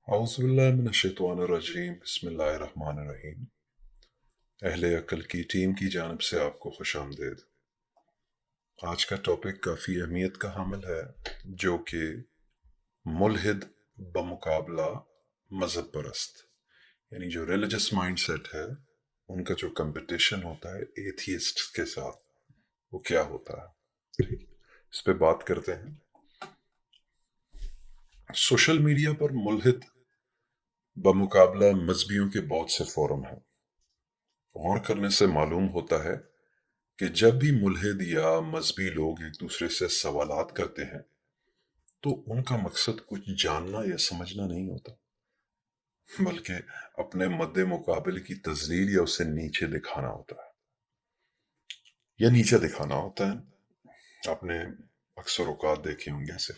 औज़ुबिल्लाहिमिनश्शैतानिर्रजीम बिस्मिल्लाहिर्रहमानिर्रहीम। अहले अक्ल की टीम की जानिब से आपको खुशामदीद। आज का टॉपिक काफ़ी अहमियत का हामिल है, जो कि मुल्हिद बमुकाबला मज़हब परस्त, यानी जो रिलीजियस माइंडसेट है उनका जो कंपटीशन होता है एथियस्ट के साथ, वो क्या होता है। इस पे बात करते हैं। सोशल मीडिया पर मुल्हिद बमुकाबला मजहबियों के बहुत से फोरम हैं। गौर करने से मालूम होता है कि जब भी मुल्हिद या मजहबी लोग एक दूसरे से सवालात करते हैं तो उनका मकसद कुछ जानना या समझना नहीं होता, बल्कि अपने मद्दे मुकाबिल की तजलील या उसे नीचे दिखाना होता है, या नीचे दिखाना होता है। आपने अक्सर औकात देखे होंगे ऐसे।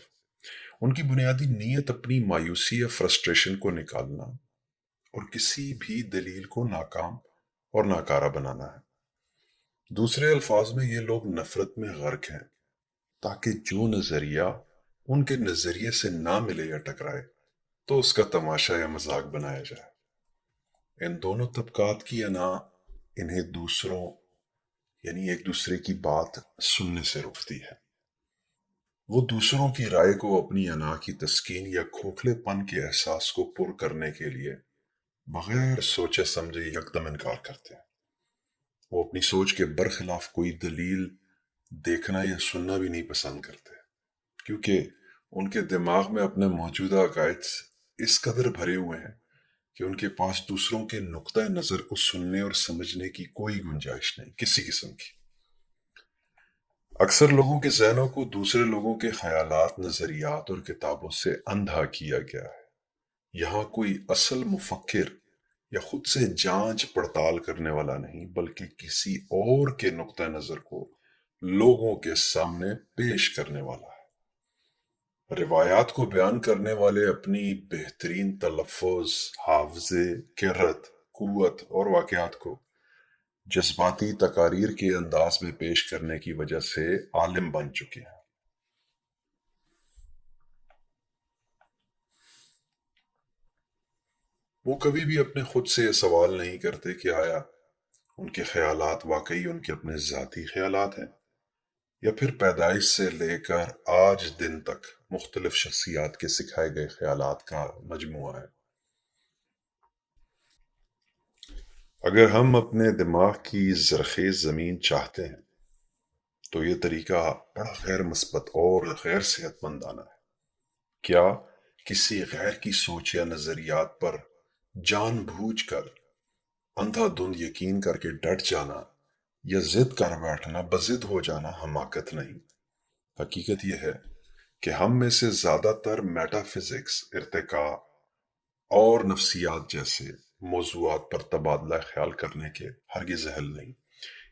उनकी बुनियादी नीयत अपनी मायूसी या फ्रस्ट्रेशन को निकालना और किसी भी दलील को नाकाम और नाकारा बनाना है। दूसरे अल्फाज में ये लोग नफरत में गर्क हैं, ताकि जो नजरिया उनके नजरिए से ना मिले या टकराए तो उसका तमाशा या मजाक बनाया जाए। इन दोनों तबकात की अना इन्हें दूसरों यानी एक दूसरे की बात सुनने से रोकती है। वो दूसरों की राय को अपनी अना की तस्कीन या खोखलेपन के एहसास को पुर करने के लिए बगैर सोचे समझे यकदम इनकार करते हैं। वो अपनी सोच के बरखिलाफ कोई दलील देखना या सुनना भी नहीं पसंद करते, क्योंकि उनके दिमाग में अपने मौजूदा अकायद इस कदर भरे हुए हैं कि उनके पास दूसरों के नुक्ता नज़र को सुनने और समझने की कोई गुंजाइश नहीं, किसी किस्म की। अक्सर लोगों के जहनों को दूसरे लोगों के ख्यालात, नज़रियात और किताबों से अंधा किया गया है। यहाँ कोई असल मुफक्किर या खुद से जांच पड़ताल करने वाला नहीं, बल्कि किसी और के नुक्ता नज़र को लोगों के सामने पेश करने वाला है। रिवायात को बयान करने वाले अपनी बेहतरीन तलफ़ुज़, हाफ़ज़े, किरत, कुव्वत और वाक़यात को जज्बाती तकारीर के अंदाज में पेश करने की वजह से आलिम बन चुके हैं। वो कभी भी अपने खुद से ये सवाल नहीं करते कि आया उनके ख्यालात वाकई उनके अपने ज़ाती ख्यालात हैं, या फिर पैदाइश से लेकर आज दिन तक मुख्तलिफ शख्सियात के सिखाए गए ख्यालात का मजमुआ है। अगर हम अपने दिमाग की जरखेज ज़मीन चाहते हैं तो ये तरीका बड़ा गैर मस्बत और गैर सेहतमंदाना है। क्या किसी गैर की सोच या नज़रियात पर जानबूझकर अंधाधुंध यकीन करके डट जाना या जिद कर बैठना, बजिद हो जाना हमाकत नहीं। हकीकत यह है कि हम में से ज्यादातर मेटाफिजिक्स, इर्तिका और नफ्सियात जैसे मौजूआत पर तबादला ख्याल करने के हरगिज़ अहल नहीं।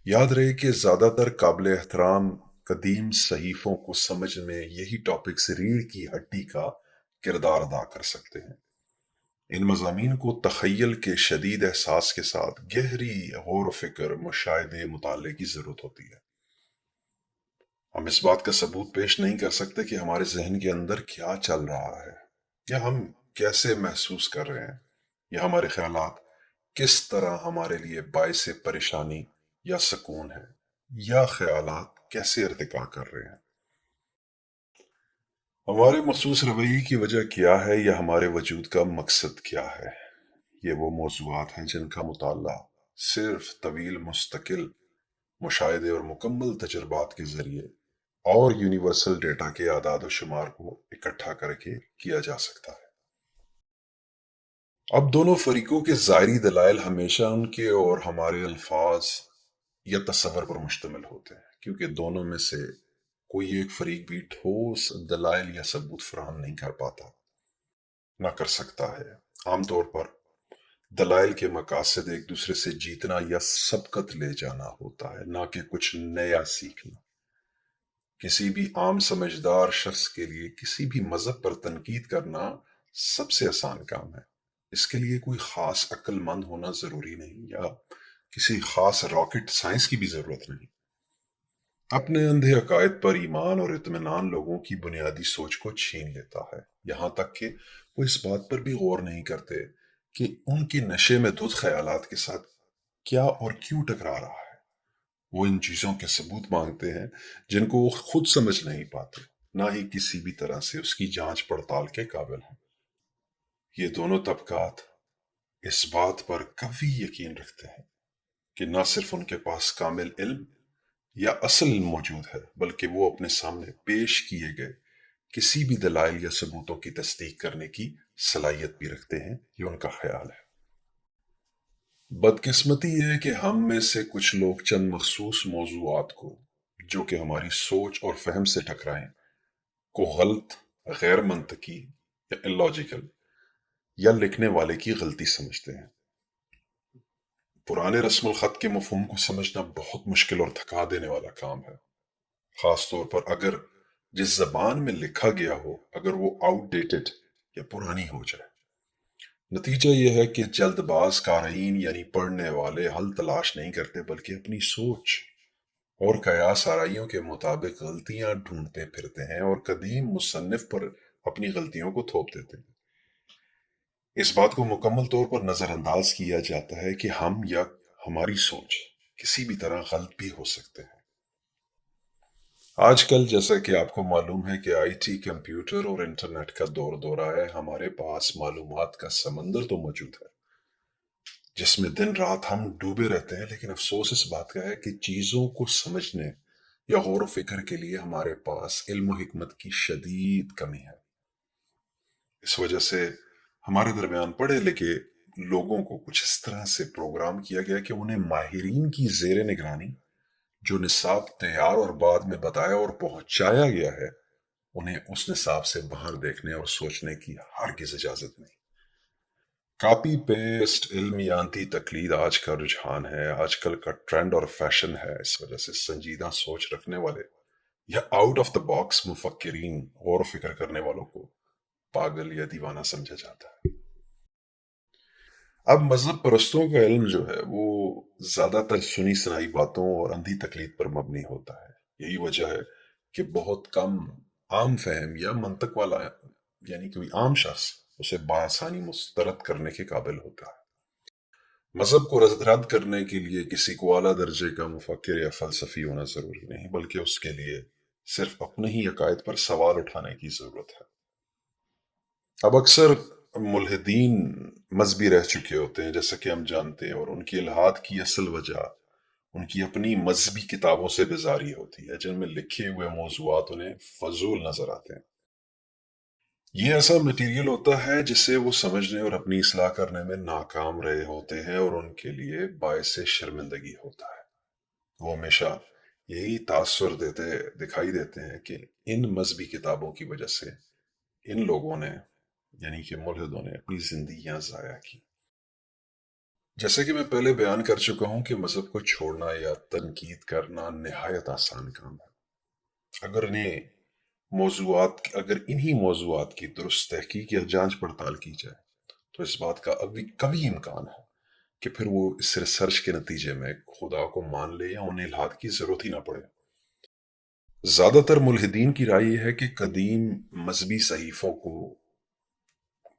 याद रहे कि ज्यादातर काबिल एहतराम कदीम सहीफों को समझ में यही टॉपिक्स रीढ़ की हड्डी का किरदार अदा कर सकते हैं। इन मज़ामीन को तख़य्युल के शदीद एहसास के साथ गहरी गौर फिक्र, मुशाहिदे, मुताले की ज़रूरत होती है। हम इस बात का सबूत पेश नहीं कर सकते कि हमारे जहन के अंदर क्या चल रहा है, या हम कैसे महसूस कर रहे हैं, या हमारे ख्यालात किस तरह हमारे लिए बाइस परेशानी या सुकून है, या ख्यालात कैसे इर्तिका कर रहे हैं। हमारे मखसूस रवैये की वजह क्या है, या हमारे वजूद का मकसद क्या है। ये वो मौज़ूआत हैं जिनका मुताला सिर्फ तवील मुस्तकिल मुशाहिदे और मुकम्मल तजुर्बात के ज़रिए और यूनिवर्सल डेटा के आदाद व शुमार को इकट्ठा करके किया जा सकता है। अब दोनों फरीकों के ज़ाहिरी दलाइल हमेशा उनके और हमारे अल्फाज या तसव्वुर पर मुश्तमिल होते हैं, क्योंकि दोनों में से कोई एक फरीक भी ठोस दलाइल या सबूत फराहम नहीं कर पाता, ना कर सकता है। आमतौर पर दलाइल के मकासद एक दूसरे से जीतना या सबकत ले जाना होता है, ना कि कुछ नया सीखना। किसी भी आम समझदार शख्स के लिए किसी भी मजहब पर तनकीद करना सबसे आसान काम है। इसके लिए कोई खास अक्लमंद होना जरूरी नहीं, या किसी खास रॉकेट साइंस की भी जरूरत नहीं। अपने अंधे अकायद पर ईमान और इत्मीनान लोगों की बुनियादी सोच को छीन लेता है, यहाँ तक कि वो इस बात पर भी गौर नहीं करते कि उनके नशे में धुत ख्यालात के साथ क्या और क्यों टकरा रहा है। वो इन चीजों के सबूत मांगते हैं जिनको वो खुद समझ नहीं पाते, ना ही किसी भी तरह से उसकी जांच पड़ताल के काबिल हैं। ये दोनों तबकात इस बात पर कभी यकीन रखते हैं कि न सिर्फ उनके पास कामिल इल्म या असल इल्म मौजूद है, बल्कि वो अपने सामने पेश किए गए किसी भी दलाइल या सबूतों की तस्दीक करने की सलाहियत भी रखते हैं। ये उनका ख्याल है। बदकिस्मती ये है कि हम में से कुछ लोग चंद मखसूस मौजूआत को, जो कि हमारी सोच और फहम से टकराएं, को गलत, गैर मंतकी या इलॉजिकल या लिखने वाले की गलती समझते हैं। पुराने रस्मुल खत के मफहूम को समझना बहुत मुश्किल और थका देने वाला काम है, खास तौर पर अगर जिस जबान में लिखा गया हो अगर वो आउटडेटेड या पुरानी हो जाए। नतीजा यह है कि जल्दबाज क़ारीन यानी पढ़ने वाले हल तलाश नहीं करते, बल्कि अपनी सोच और कयास आराइयों के मुताबिक गलतियां ढूंढते फिरते हैं और कदीम मुसन्निफ पर अपनी गलतियों को थोप देते हैं। इस बात को मुकम्मल तौर पर नज़रअंदाज किया जाता है कि हम या हमारी सोच किसी भी तरह गलत भी हो सकते हैं। आजकल जैसा कि आपको मालूम है कि आईटी, कंप्यूटर और इंटरनेट का दौर दौरा है, हमारे पास मालूमात का समंदर तो मौजूद है जिसमें दिन रात हम डूबे रहते हैं, लेकिन अफसोस इस बात का है कि चीज़ों को समझने या गौर व फिक्र के लिए हमारे पास इल्म और हिकमत की शदीद कमी है। इस वजह से हमारे दरमियान पढ़े लिखे लोगों को कुछ इस तरह से प्रोग्राम किया गया कि उन्हें माहिरीन की जेर निगरानी जो निसाब तैयार और बाद में बताया और पहुंचाया गया है, उन्हें उस निसाब से बाहर देखने और सोचने की हरगिज इजाजत नहीं। कॉपी पेस्ट इल्म या अंधी तकलीद आज का रुझान है, आजकल का ट्रेंड और फैशन है। इस वजह से संजीदा सोच रखने वाले या आउट ऑफ द बॉक्स मुफक्किरीन, गौर फिक्र करने वालों को पागल या दीवाना समझा जाता है। अब मजहब परस्तों का इल्म जो है वो ज्यादातर सुनी सुनाई बातों और अंधी तकलीद पर मबनी होता है। यही वजह है कि बहुत कम आम फहम या मंतक वाला यानी कोई आम शख्स उसे बासानी मुस्तरद करने के काबिल होता है। मजहब को रद्द करने के लिए किसी को आला दर्जे का मुफक्किर या फलसफी होना जरूरी नहीं, बल्कि उसके लिए सिर्फ अपने ही अकायद पर सवाल उठाने की जरूरत है। अब अक्सर मुल्हिदीन मजहबी रह चुके होते हैं, जैसा कि हम जानते हैं, और उनकी इल्हाद की असल वजह उनकी अपनी मजहबी किताबों से बेजारी होती है, जिनमें लिखे हुए मौज़ूआत उन्हें फजूल नजर आते हैं। ये ऐसा मटेरियल होता है जिसे वो समझने और अपनी इसलाह करने में नाकाम रहे होते हैं और उनके लिए बायस शर्मिंदगी होता है। वो हमेशा यही तासुर देते दिखाई देते हैं कि इन मजहबी किताबों की वजह से इन लोगों ने यानी कि मुल्हिदों ने अपनी जिंदगियां जाया की। जैसे कि मैं पहले बयान कर चुका हूं कि मजहब को छोड़ना या तनकीद करना निहायत आसान काम है। अगर इन्हीं मौजूआत की दुरुस्त तहकीक या जांच पड़ताल की जाए, तो इस बात का अभी कभी इम्कान है कि फिर वो इस रिसर्च के नतीजे में खुदा को मान ले या उन्हें इल्हाद की जरूरत ही ना पड़े। ज्यादातर मुल्हिदीन की राय यह है कि कदीम मजहबी सहीफों को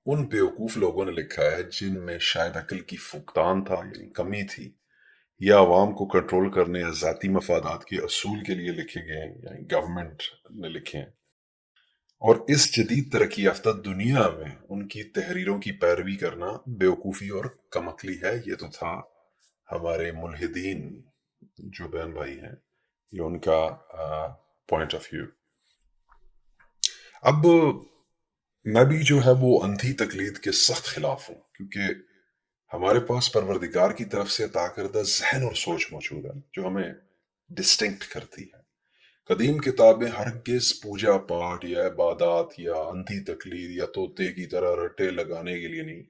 उन बेवकूफ लोगों ने लिखा है जिनमें शायद अकल की फुकदान था यानी कमी थी, या अवाम को कंट्रोल करने या जाती मफादात के असूल के लिए लिखे गए हैं यानी गवर्नमेंट ने लिखे हैं। और इस जदीद तरक्की याफ्ता दुनिया में उनकी तहरीरों की पैरवी करना बेवकूफ़ी और कमअक्ली है। ये तो था हमारे मुल्हिदीन जो बहन भाई हैं, ये उनका पॉइंट ऑफ व्यू। अब मैं भी जो है वो अंधी तकलीद के सख्त खिलाफ हूँ, क्योंकि हमारे पास परवरदिगार की तरफ से अता करदा जहन और सोच मौजूद है जो हमें डिस्टिंक्ट करती है। कदीम किताबें हरगिज पूजा पाठ या इबादत या अंधी तकलीद या तोते की तरह रटे लगाने के लिए नहीं,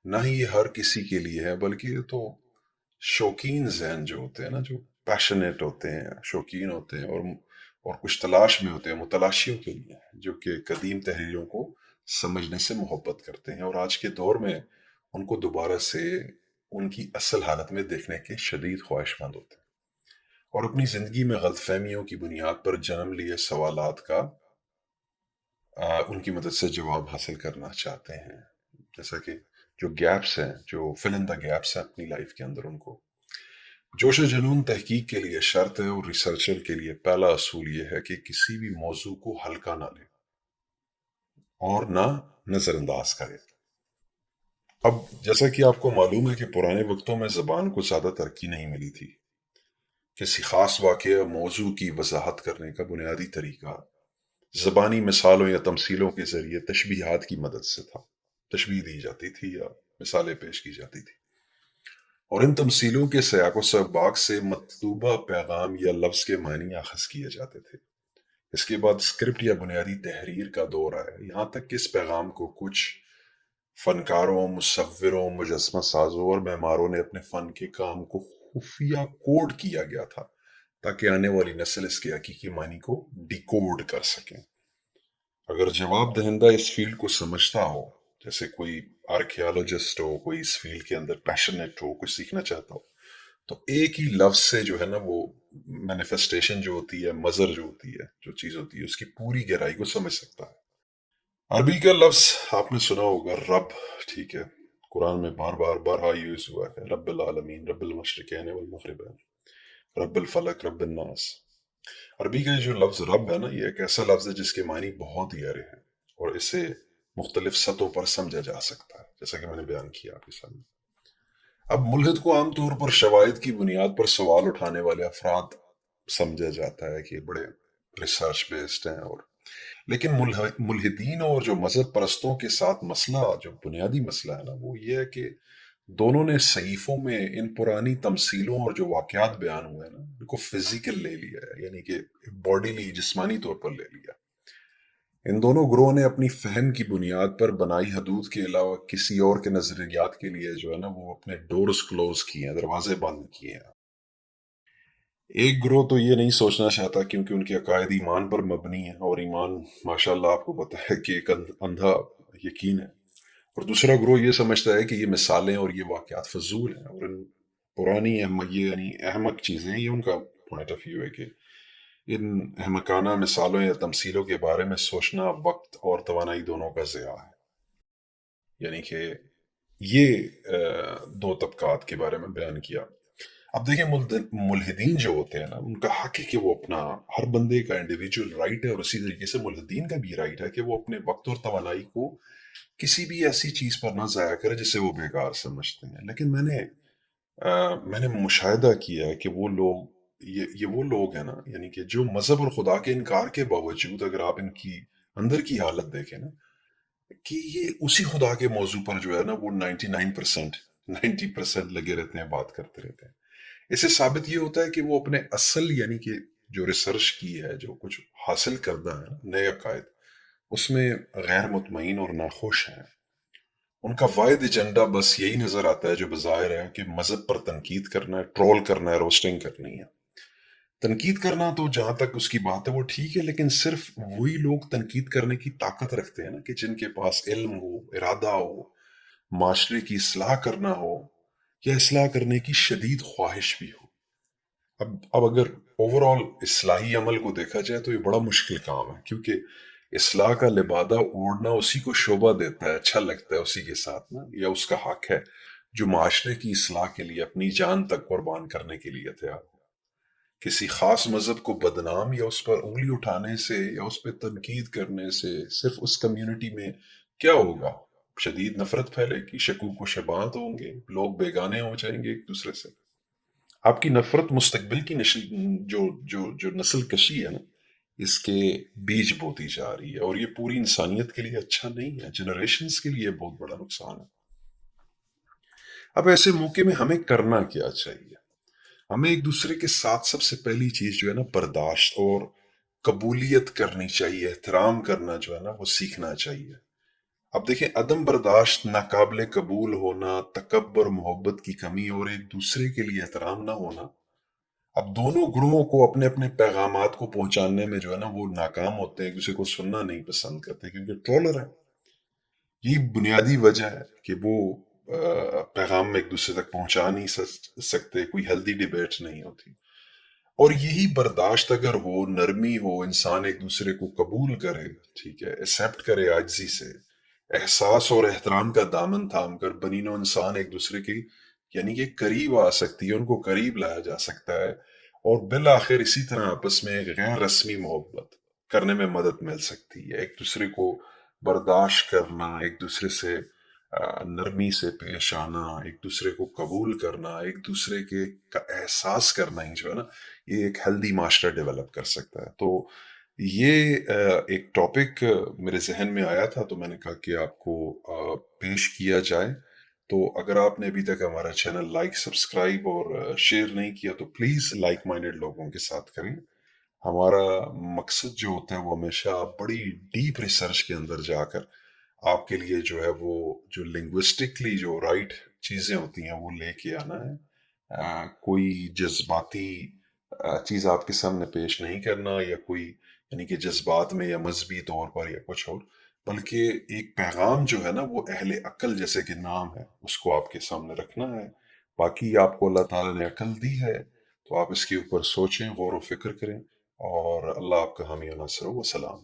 ना ही ये हर किसी के लिए है, बल्कि ये तो शौकीन जहन जो होते हैं ना, जो पैशनेट होते हैं, शौकीन होते हैं और कुछ तलाश में होते हैं, मुतलाशियों के लिए है, जो कि कदीम तहरीरों को समझने से मोहब्बत करते हैं और आज के दौर में उनको दोबारा से उनकी असल हालत में देखने के शदीद ख्वाहिशमंद होते हैं। اور اپنی زندگی میں غلط فہمیوں کی بنیاد پر جنم لیے سوالات کا ان کی مدد سے جواب حاصل کرنا چاہتے ہیں. جیسا کہ جو گیپس ہیں، جو فل ان دا گیپس ہیں اپنی لائف کے اندر، ان کو جوش و جنون تحقیق کے لیے شرط ہے، اور ریسرچر کے لیے پہلا اصول یہ ہے کہ کسی بھی موضوع کو ہلکا نہ لے اور نہ نظر انداز کرے. اب جیسا کہ آپ کو معلوم ہے کہ پرانے وقتوں میں زبان کو زیادہ ترقی نہیں ملی تھی. کسی خاص واقعہ موضوع کی وضاحت کرنے کا بنیادی طریقہ زبانی مثالوں یا تمثیلوں کے ذریعے تشبیہات کی مدد سے تھا. تشبیہ دی جاتی تھی یا مثالیں پیش کی جاتی تھی، اور ان تمثیلوں کے سیاق و سباق سے مطلوبہ پیغام یا لفظ کے معنی اخذ کیے جاتے تھے. اس کے بعد اسکرپٹ یا بنیادی تحریر کا دور آیا، یہاں تک کہ اس پیغام کو کچھ فنکاروں، مصوروں، مجسمہ سازوں اور معماروں نے اپنے فن کے کام کو خفیہ کوڈ کیا گیا تھا، تاکہ آنے والی نسل اس کے حقیقی معنی کو ڈیکوڈ کر سکیں. اگر جواب دہندہ اس فیلڈ کو سمجھتا ہو، جیسے کوئی آرکیالوجسٹ ہو، کوئی اس فیلڈ کے اندر پیشنیٹ ہو، کوئی سیکھنا چاہتا ہو، تو ایک ہی لفظ سے جو ہے نا وہ مینیفیسٹیشن جو ہوتی ہے، مظہر جو ہوتی ہے، جو چیز ہوتی ہے، اس کی پوری گہرائی کو سمجھ سکتا ہے. عربی کا لفظ آپ نے سنا ہوگا رب، ٹھیک ہے، قرآن میں بار بار بارہا یوز ہوا ہے، رب العالمین، رب المشرقین والمغربین، رب الفلق، رب الناس. عربی کا یہ جو لفظ رب ہے نا، یہ ایک ایسا لفظ ہے جس کے معنی بہت گہرے ہیں، اور اسے مختلف سطحوں پر سمجھا جا سکتا ہے، جیسا کہ میں نے بیان کیا آپ کے سامنے. اب ملحد کو عام طور پر شواہد کی بنیاد پر سوال اٹھانے والے افراد سمجھا جاتا ہے کہ یہ بڑے ریسرچ بیسڈ ہیں. اور لیکن ملحدین اور جو مذہب پرستوں کے ساتھ مسئلہ، جو بنیادی مسئلہ ہے نا، وہ یہ ہے کہ دونوں نے صحیفوں میں ان پرانی تمثیلوں اور جو واقعات بیان ہوئے ہیں نا، ان کو فزیکل لے لیا ہے، یعنی کہ باڈیلی، جسمانی طور پر لے لیا. ان دونوں گروہوں نے اپنی فہم کی بنیاد پر بنائی حدود کے علاوہ کسی اور کے نظریات کے لیے جو ہے نا وہ اپنے ڈورز کلوز کیے ہیں، دروازے بند کیے ہیں. ایک گروہ تو یہ نہیں سوچنا چاہتا کیونکہ ان کے عقائد ایمان پر مبنی ہے، اور ایمان ماشاءاللہ آپ کو پتہ ہے کہ ایک اندھا یقین ہے. اور دوسرا گروہ یہ سمجھتا ہے کہ یہ مثالیں اور یہ واقعات فضول ہیں، اور ان پرانی یہ یعنی احمق چیزیں، یہ ان کا پوائنٹ آف ویو ہے کہ ان احمقانہ مثالوں یا تمثیلوں کے بارے میں سوچنا وقت اور توانائی دونوں کا ضیاع ہے. یعنی کہ یہ دو طبقات کے بارے میں بیان کیا. اب دیکھیں، ملحدین جو ہوتے ہیں نا، ان کا حق ہے کہ وہ اپنا، ہر بندے کا انڈیویجول رائٹ ہے، اور اسی طریقے سے ملحدین کا بھی رائٹ ہے کہ وہ اپنے وقت اور توانائی کو کسی بھی ایسی چیز پر نہ ضائع کرے جسے وہ بیکار سمجھتے ہیں. لیکن میں نے مشاہدہ کیا ہے کہ وہ لوگ، یہ وہ لوگ ہیں نا، یعنی کہ جو مذہب اور خدا کے انکار کے باوجود، اگر آپ ان کی اندر کی حالت دیکھیں نا، کہ یہ اسی خدا کے موضوع پر جو ہے نا وہ 99% 90% لگے رہتے ہیں، بات کرتے رہتے ہیں. اس سے ثابت یہ ہوتا ہے کہ وہ اپنے اصل، یعنی کہ جو ریسرچ کی ہے، جو کچھ حاصل کردہ ہے نئے عقائد، اس میں غیر مطمئن اور ناخوش ہیں. ان کا واحد ایجنڈا بس یہی نظر آتا ہے جو بظاہر ہے کہ مذہب پر تنقید کرنا ہے، ٹرول کرنا ہے، روسٹنگ کرنی ہے. تنقید کرنا تو جہاں تک اس کی بات ہے وہ ٹھیک ہے، لیکن صرف وہی لوگ تنقید کرنے کی طاقت رکھتے ہیں نا کہ جن کے پاس علم ہو، ارادہ ہو، معاشرے کی اصلاح کرنا ہو، یا اصلاح کرنے کی شدید خواہش بھی ہو. اب اگر اوور آل اصلاحی عمل کو دیکھا جائے تو یہ بڑا مشکل کام ہے، کیونکہ اصلاح کا لبادہ اوڑھنا اسی کو شوبہ دیتا ہے، اچھا لگتا ہے اسی کے ساتھ نا، یا اس کا حق ہے جو معاشرے کی اصلاح کے لیے اپنی جان تک قربان کرنے کے لیے تیار ہو. کسی خاص مذہب کو بدنام یا اس پر انگلی اٹھانے سے یا اس پہ تنقید کرنے سے صرف اس کمیونٹی میں کیا ہوگا؟ شدید نفرت پھیلے گی، شکوک و شبہات ہوں گے، لوگ بیگانے ہو جائیں گے ایک دوسرے سے. آپ کی نفرت مستقبل کی نسل، جو نسل کشی ہے نا، اس کے بیج بوتی جا رہی ہے، اور یہ پوری انسانیت کے لیے اچھا نہیں ہے، جنریشنز کے لیے بہت بڑا نقصان ہے. اب ایسے موقع میں ہمیں کرنا کیا چاہیے؟ ہمیں ایک دوسرے کے ساتھ سب سے پہلی چیز جو ہے نا برداشت اور قبولیت کرنی چاہیے، احترام کرنا جو ہے نا وہ سیکھنا چاہیے. اب دیکھیں، عدم برداشت، ناقابل قبول ہونا، تکبر، محبت کی کمی اور ایک دوسرے کے لیے احترام نہ ہونا، اب دونوں گروہوں کو اپنے اپنے پیغامات کو پہنچانے میں جو ہے نا وہ ناکام ہوتے ہیں، ایک دوسرے کو سننا نہیں پسند کرتے کیونکہ ٹرولر ہے. یہی بنیادی وجہ ہے کہ وہ پیغام میں ایک دوسرے تک پہنچا نہیں سکتے، کوئی ہیلدی ڈیبیٹ نہیں ہوتی. اور یہی برداشت اگر ہو، نرمی ہو، انسان ایک دوسرے کو قبول کرے، ٹھیک ہے، ایکسیپٹ کرے عاجزی سے، احساس اور احترام کا دامن تھام کر بنی نوع انسان ایک دوسرے کی یعنی کہ قریب آ سکتی ہے، ان کو قریب لایا جا سکتا ہے، اور بالآخر اسی طرح آپس میں ایک غیر رسمی محبت کرنے میں مدد مل سکتی ہے۔ ایک دوسرے کو برداشت کرنا، ایک دوسرے سے نرمی سے پیش آنا، ایک دوسرے کو قبول کرنا، ایک دوسرے کے کا احساس کرنا ہی جو ہے نا، یہ ایک ہیلدی معاشرہ ڈیولپ کر سکتا ہے۔ تو یہ ایک ٹاپک میرے ذہن میں آیا تھا، تو میں نے کہا کہ آپ کو پیش کیا جائے۔ تو اگر آپ نے ابھی تک ہمارا چینل لائک، سبسکرائب اور شیئر نہیں کیا تو پلیز لائک مائنڈڈ لوگوں کے ساتھ کریں۔ ہمارا مقصد جو ہوتا ہے وہ ہمیشہ بڑی ڈیپ ریسرچ کے اندر جا کر آپ کے لیے جو ہے وہ جو لنگوسٹکلی جو رائٹ چیزیں ہوتی ہیں وہ لے کے آنا ہے۔ کوئی جذباتی چیز آپ کے سامنے پیش نہیں کرنا، یا کوئی یعنی کہ جذبات میں یا مذہبی طور پر یا کچھ اور، بلکہ ایک پیغام جو ہے نا وہ اہل عقل جیسے کہ نام ہے اس کو آپ کے سامنے رکھنا ہے۔ باقی آپ کو اللہ تعالیٰ نے عقل دی ہے تو آپ اس کے اوپر سوچیں، غور و فکر کریں، اور اللہ آپ کا حامی و ناصر ہو۔ وسلام۔